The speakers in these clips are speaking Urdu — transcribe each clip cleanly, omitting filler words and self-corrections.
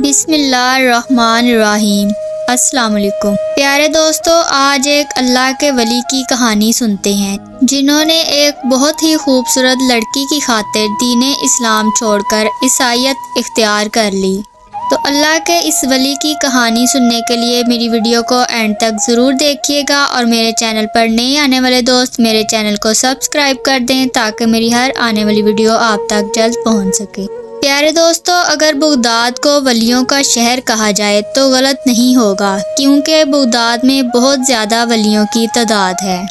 بسم اللہ الرحمن الرحیم۔ السلام علیکم پیارے دوستو، آج ایک اللہ کے ولی کی کہانی سنتے ہیں جنہوں نے ایک بہت ہی خوبصورت لڑکی کی خاطر دین اسلام چھوڑ کر عیسائیت اختیار کر لی۔ تو اللہ کے اس ولی کی کہانی سننے کے لیے میری ویڈیو کو اینڈ تک ضرور دیکھیے گا، اور میرے چینل پر نئے آنے والے دوست میرے چینل کو سبسکرائب کر دیں تاکہ میری ہر آنے والی ویڈیو آپ تک جلد پہنچ سکے۔ پیارے دوستو، اگر بغداد کو ولیوں کا شہر کہا جائے تو غلط نہیں ہوگا، کیونکہ بغداد میں بہت زیادہ ولیوں کی تعداد ہے۔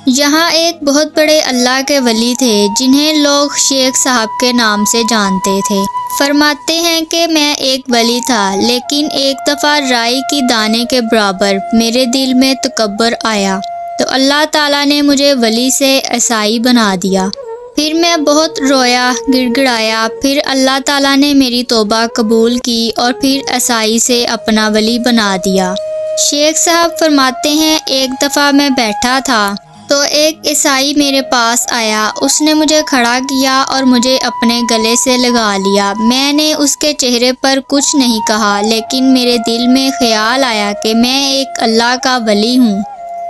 یہاں ایک بہت بڑے اللہ کے ولی تھے جنہیں لوگ شیخ صاحب کے نام سے جانتے تھے۔ فرماتے ہیں کہ میں ایک ولی تھا، لیکن ایک دفعہ رائی کی دانے کے برابر میرے دل میں تکبر آیا تو اللہ تعالیٰ نے مجھے ولی سے عیسائی بنا دیا۔ پھر میں بہت رویا، گڑ گڑایا، پھر اللہ تعالیٰ نے میری توبہ قبول کی اور پھر عیسائی سے اپنا ولی بنا دیا۔ شیخ صاحب فرماتے ہیں ایک دفعہ میں بیٹھا تھا تو ایک عیسائی میرے پاس آیا، اس نے مجھے کھڑا کیا اور مجھے اپنے گلے سے لگا لیا۔ میں نے اس کے چہرے پر کچھ نہیں کہا، لیکن میرے دل میں خیال آیا کہ میں ایک اللہ کا ولی ہوں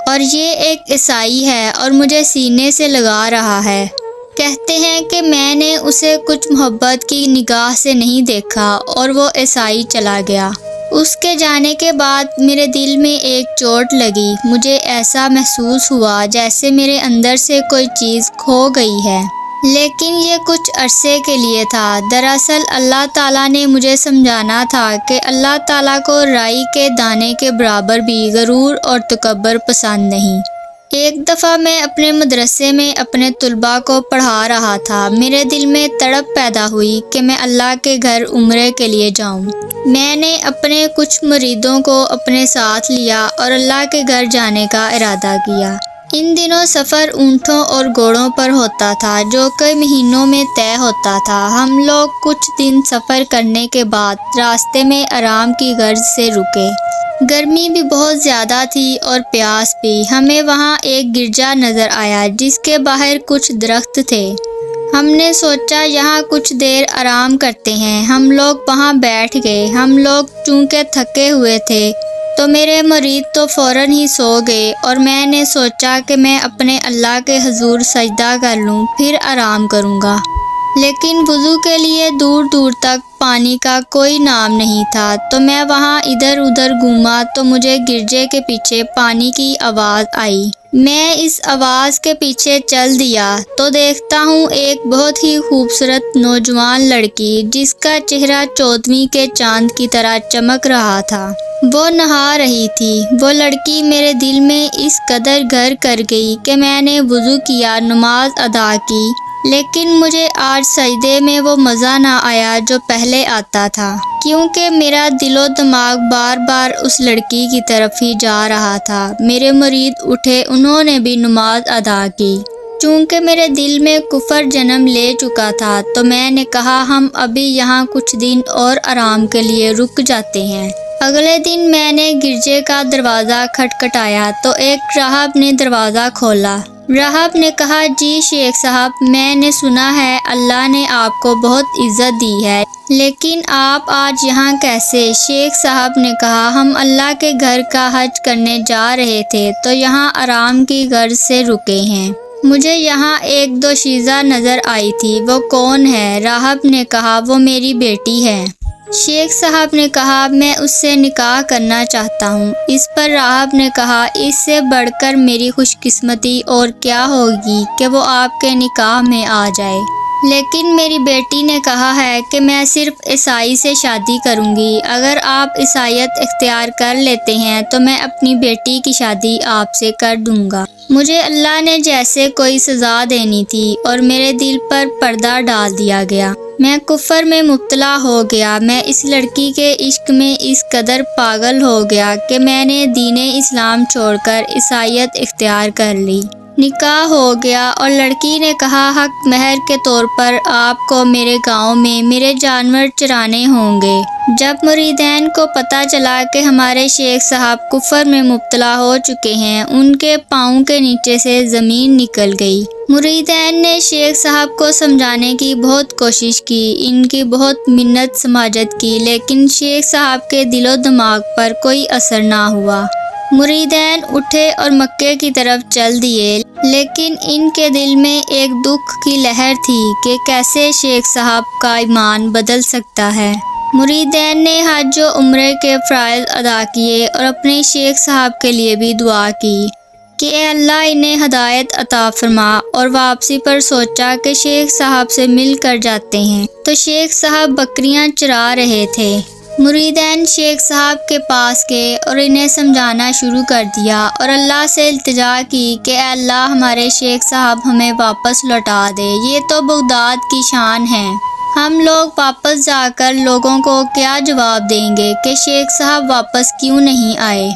اور یہ ایک عیسائی ہے اور مجھے سینے سے لگا رہا ہے۔ کہتے ہیں کہ میں نے اسے کچھ محبت کی نگاہ سے نہیں دیکھا اور وہ عیسائی چلا گیا۔ اس کے جانے کے بعد میرے دل میں ایک چوٹ لگی، مجھے ایسا محسوس ہوا جیسے میرے اندر سے کوئی چیز کھو گئی ہے، لیکن یہ کچھ عرصے کے لیے تھا۔ دراصل اللہ تعالیٰ نے مجھے سمجھانا تھا کہ اللہ تعالیٰ کو رائی کے دانے کے برابر بھی غرور اور تکبر پسند نہیں۔ ایک دفعہ میں اپنے مدرسے میں اپنے طلباء کو پڑھا رہا تھا۔ میرے دل میں تڑپ پیدا ہوئی کہ میں اللہ کے گھر عمرے کے لیے جاؤں۔ میں نے اپنے کچھ مریدوں کو اپنے ساتھ لیا اور اللہ کے گھر جانے کا ارادہ کیا۔ ان دنوں سفر اونٹوں اور گھوڑوں پر ہوتا تھا جو کئی مہینوں میں طے ہوتا تھا۔ ہم لوگ کچھ دن سفر کرنے کے بعد راستے میں آرام کی غرض سے رکے۔ گرمی بھی بہت زیادہ تھی اور پیاس بھی۔ ہمیں وہاں ایک گرجا نظر آیا جس کے باہر کچھ درخت تھے۔ ہم نے سوچا یہاں کچھ دیر آرام کرتے ہیں۔ ہم لوگ وہاں بیٹھ گئے۔ ہم لوگ چونکہ تھکے ہوئے تھے تو میرے مرید تو فوراً ہی سو گئے، اور میں نے سوچا کہ میں اپنے اللہ کے حضور سجدہ کر لوں، پھر آرام کروں گا۔ لیکن وضو کے لیے دور دور تک پانی کا کوئی نام نہیں تھا، تو میں وہاں ادھر ادھر گھوما تو مجھے گرجے کے پیچھے پانی کی آواز آئی۔ میں اس آواز کے پیچھے چل دیا تو دیکھتا ہوں ایک بہت ہی خوبصورت نوجوان لڑکی جس کا چہرہ 14ویں کے چاند کی طرح چمک رہا تھا، وہ نہا رہی تھی۔ وہ لڑکی میرے دل میں اس قدر گھر کر گئی کہ میں نے وضو کیا، نماز ادا کی، لیکن مجھے آج سجدے میں وہ مزہ نہ آیا جو پہلے آتا تھا، کیونکہ میرا دل و دماغ بار بار اس لڑکی کی طرف ہی جا رہا تھا۔ میرے مرید اٹھے، انہوں نے بھی نماز ادا کی۔ چونکہ میرے دل میں کفر جنم لے چکا تھا تو میں نے کہا ہم ابھی یہاں کچھ دن اور آرام کے لیے رک جاتے ہیں۔ اگلے دن میں نے گرجے کا دروازہ کھٹکھٹایا تو ایک راہب نے دروازہ کھولا۔ راہب نے کہا جی شیخ صاحب، میں نے سنا ہے اللہ نے آپ کو بہت عزت دی ہے، لیکن آپ آج یہاں کیسے؟ شیخ صاحب نے کہا ہم اللہ کے گھر کا حج کرنے جا رہے تھے تو یہاں آرام کی غرض سے رکے ہیں۔ مجھے یہاں ایک دوشیزہ نظر آئی تھی، وہ کون ہے؟ راہب نے کہا وہ میری بیٹی ہے۔ شیخ صاحب نے کہا میں اس سے نکاح کرنا چاہتا ہوں۔ اس پر راہب نے کہا اس سے بڑھ کر میری خوش قسمتی اور کیا ہوگی کہ وہ آپ کے نکاح میں آ جائے، لیکن میری بیٹی نے کہا ہے کہ میں صرف عیسائی سے شادی کروں گی۔ اگر آپ عیسائیت اختیار کر لیتے ہیں تو میں اپنی بیٹی کی شادی آپ سے کر دوں گا۔ مجھے اللہ نے جیسے کوئی سزا دینی تھی اور میرے دل پر پردہ ڈال دیا گیا۔ میں کفر میں مبتلا ہو گیا۔ میں اس لڑکی کے عشق میں اس قدر پاگل ہو گیا کہ میں نے دین اسلام چھوڑ کر عیسائیت اختیار کر لی۔ نکاح ہو گیا اور لڑکی نے کہا حق مہر کے طور پر آپ کو میرے گاؤں میں میرے جانور چرانے ہوں گے۔ جب مریدین کو پتہ چلا کہ ہمارے شیخ صاحب کفر میں مبتلا ہو چکے ہیں، ان کے پاؤں کے نیچے سے زمین نکل گئی۔ مریدین نے شیخ صاحب کو سمجھانے کی بہت کوشش کی، ان کی بہت منت سماجت کی، لیکن شیخ صاحب کے دل و دماغ پر کوئی اثر نہ ہوا۔ مریدین اٹھے اور مکے کی طرف چل دیے، لیکن ان کے دل میں ایک دکھ کی لہر تھی کہ کیسے شیخ صاحب کا ایمان بدل سکتا ہے۔ مریدین نے حج و عمرے کے فرائض ادا کیے اور اپنے شیخ صاحب کے لیے بھی دعا کی کہ اے اللہ انہیں ہدایت عطا فرما، اور واپسی پر سوچا کہ شیخ صاحب سے مل کر جاتے ہیں تو شیخ صاحب بکریاں چرا رہے تھے۔ مریدین شیخ صاحب کے پاس گئے اور انہیں سمجھانا شروع کر دیا اور اللہ سے التجا کی کہ اے اللہ ہمارے شیخ صاحب ہمیں واپس لوٹا دے، یہ تو بغداد کی شان ہے، ہم لوگ واپس جا کر لوگوں کو کیا جواب دیں گے کہ شیخ صاحب واپس کیوں نہیں آئے۔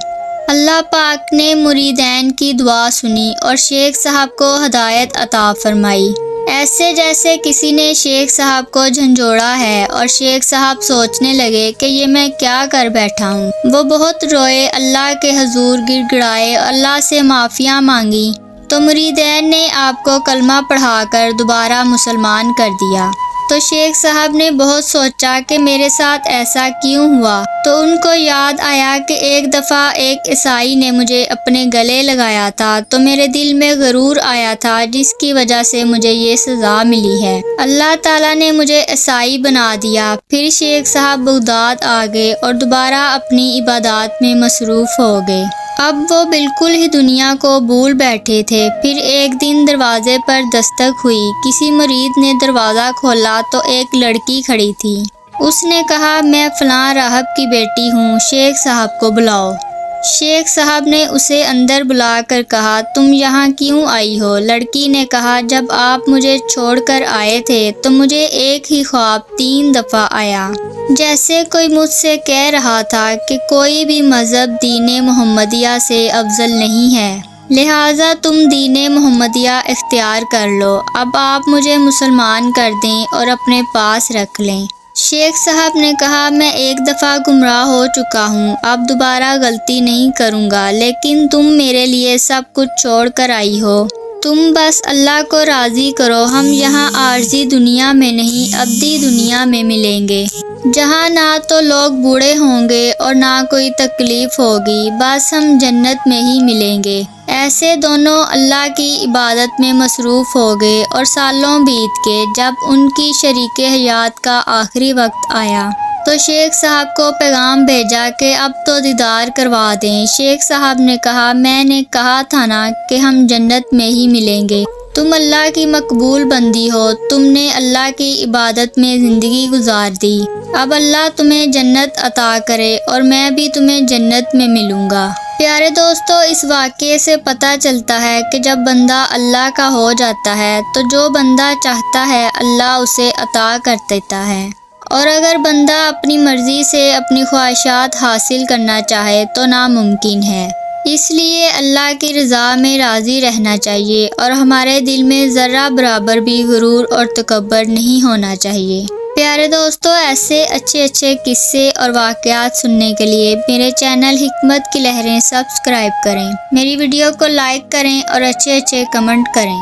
اللہ پاک نے مریدین کی دعا سنی اور شیخ صاحب کو ہدایت عطا فرمائی، ایسے جیسے کسی نے شیخ صاحب کو جھنجھوڑا ہے، اور شیخ صاحب سوچنے لگے کہ یہ میں کیا کر بیٹھا ہوں۔ وہ بہت روئے، اللہ کے حضور گڑ گڑائے، اللہ سے معافیاں مانگی، تو مریدین نے آپ کو کلمہ پڑھا کر دوبارہ مسلمان کر دیا۔ تو شیخ صاحب نے بہت سوچا کہ میرے ساتھ ایسا کیوں ہوا، تو ان کو یاد آیا کہ ایک دفعہ ایک عیسائی نے مجھے اپنے گلے لگایا تھا، تو میرے دل میں غرور آیا تھا جس کی وجہ سے مجھے یہ سزا ملی ہے۔ اللہ تعالیٰ نے مجھے عیسائی بنا دیا۔ پھر شیخ صاحب بغداد آ گئے اور دوبارہ اپنی عبادات میں مصروف ہو گئے۔ اب وہ بالکل ہی دنیا کو بھول بیٹھے تھے۔ پھر ایک دن دروازے پر دستک ہوئی، کسی مرید نے دروازہ کھولا تو ایک لڑکی کھڑی تھی۔ اس نے کہا میں فلاں راہب کی بیٹی ہوں، شیخ صاحب کو بلاؤ۔ شیخ صاحب نے اسے اندر بلا کر کہا تم یہاں کیوں آئی ہو؟ لڑکی نے کہا جب آپ مجھے چھوڑ کر آئے تھے تو مجھے ایک ہی خواب 3 دفعہ آیا، جیسے کوئی مجھ سے کہہ رہا تھا کہ کوئی بھی مذہب دین محمدیہ سے افضل نہیں ہے، لہٰذا تم دین محمدیہ اختیار کر لو، اب آپ مجھے مسلمان کر دیں اور اپنے پاس رکھ لیں۔ شیخ صاحب نے کہا میں ایک دفعہ گمراہ ہو چکا ہوں، اب دوبارہ غلطی نہیں کروں گا، لیکن تم میرے لیے سب کچھ چھوڑ کر آئی ہو، تم بس اللہ کو راضی کرو، ہم یہاں عارضی دنیا میں نہیں ابدی دنیا میں ملیں گے، جہاں نہ تو لوگ بوڑھے ہوں گے اور نہ کوئی تکلیف ہوگی، بس ہم جنت میں ہی ملیں گے۔ ایسے دونوں اللہ کی عبادت میں مصروف ہو گئے اور سالوں بیت گئے۔ جب ان کی شریک حیات کا آخری وقت آیا تو شیخ صاحب کو پیغام بھیجا کہ اب تو دیدار کروا دیں۔ شیخ صاحب نے کہا میں نے کہا تھا نا کہ ہم جنت میں ہی ملیں گے، تم اللہ کی مقبول بندی ہو، تم نے اللہ کی عبادت میں زندگی گزار دی، اب اللہ تمہیں جنت عطا کرے اور میں بھی تمہیں جنت میں ملوں گا۔ پیارے دوستو، اس واقعے سے پتہ چلتا ہے کہ جب بندہ اللہ کا ہو جاتا ہے تو جو بندہ چاہتا ہے اللہ اسے عطا کر دیتا ہے، اور اگر بندہ اپنی مرضی سے اپنی خواہشات حاصل کرنا چاہے تو ناممکن ہے۔ اس لیے اللہ کی رضا میں راضی رہنا چاہیے اور ہمارے دل میں ذرہ برابر بھی غرور اور تکبر نہیں ہونا چاہیے۔ پیارے دوستو، ایسے اچھے قصے اور واقعات سننے کے لیے میرے چینل حکمت کی لہریں سبسکرائب کریں، میری ویڈیو کو لائک کریں اور اچھے کمنٹ کریں۔